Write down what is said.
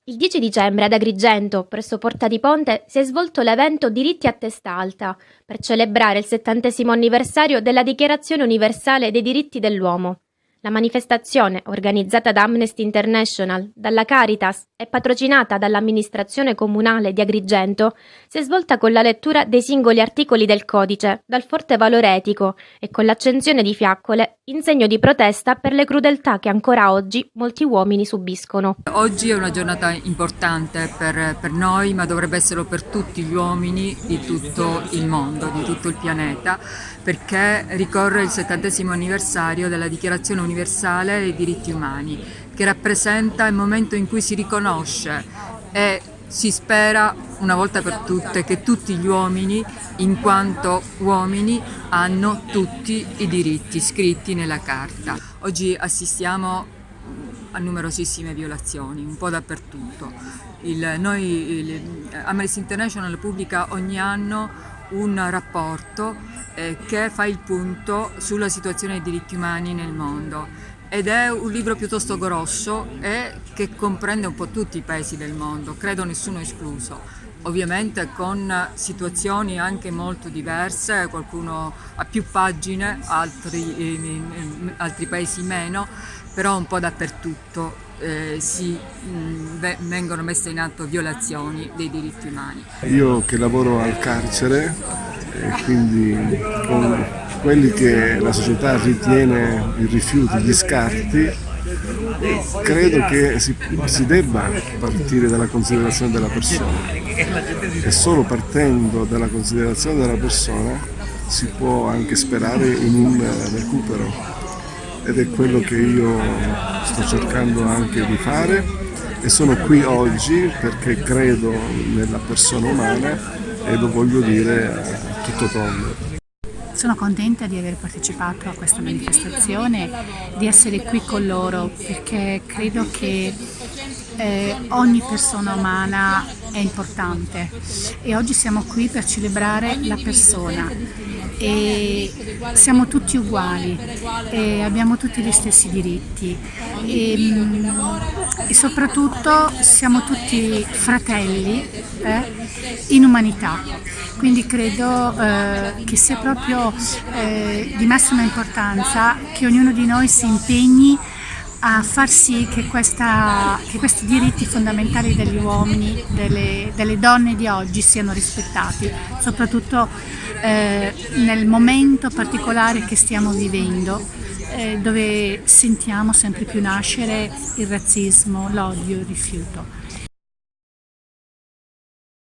Il 10 dicembre ad Agrigento, presso Porta di Ponte, si è svolto l'evento Diritti a testa alta per celebrare il 70° anniversario della Dichiarazione universale dei diritti dell'uomo. La manifestazione, organizzata da Amnesty International, dalla Caritas e patrocinata dall'amministrazione comunale di Agrigento, si è svolta con la lettura dei singoli articoli del codice, dal forte valore etico e con l'accensione di fiaccole in segno di protesta per le crudeltà che ancora oggi molti uomini subiscono. Oggi è una giornata importante per noi, ma dovrebbe esserlo per tutti gli uomini di tutto il mondo, di tutto il pianeta, perché ricorre il 70° anniversario della Dichiarazione universale dei diritti umani, che rappresenta il momento in cui si riconosce e si spera una volta per tutte che tutti gli uomini, in quanto uomini, hanno tutti i diritti scritti nella Carta. Oggi assistiamo a numerosissime violazioni, un po' dappertutto. Amnesty International pubblica ogni anno un rapporto che fa il punto sulla situazione dei diritti umani nel mondo. Ed è un libro piuttosto grosso e che comprende un po' tutti i paesi del mondo, credo nessuno escluso. Ovviamente con situazioni anche molto diverse, qualcuno ha più pagine, altri paesi meno, però un po' dappertutto vengono messe in atto violazioni dei diritti umani. Io che lavoro al carcere, quindi con quelli che la società ritiene i rifiuti, gli scarti, credo che si debba partire dalla considerazione della persona e solo partendo dalla considerazione della persona si può anche sperare in un recupero, ed è quello che io sto cercando anche di fare, e sono qui oggi perché credo nella persona umana e lo voglio dire a tutto tondo. Sono contenta di aver partecipato a questa manifestazione, di essere qui con loro, perché credo che ogni persona umana è importante e oggi siamo qui per celebrare la persona e siamo tutti uguali e abbiamo tutti gli stessi diritti e soprattutto siamo tutti fratelli in umanità. Quindi credo che sia proprio di massima importanza che ognuno di noi si impegni a far sì che questi diritti fondamentali degli uomini, delle donne di oggi siano rispettati, soprattutto nel momento particolare che stiamo vivendo, dove sentiamo sempre più nascere il razzismo, l'odio, il rifiuto.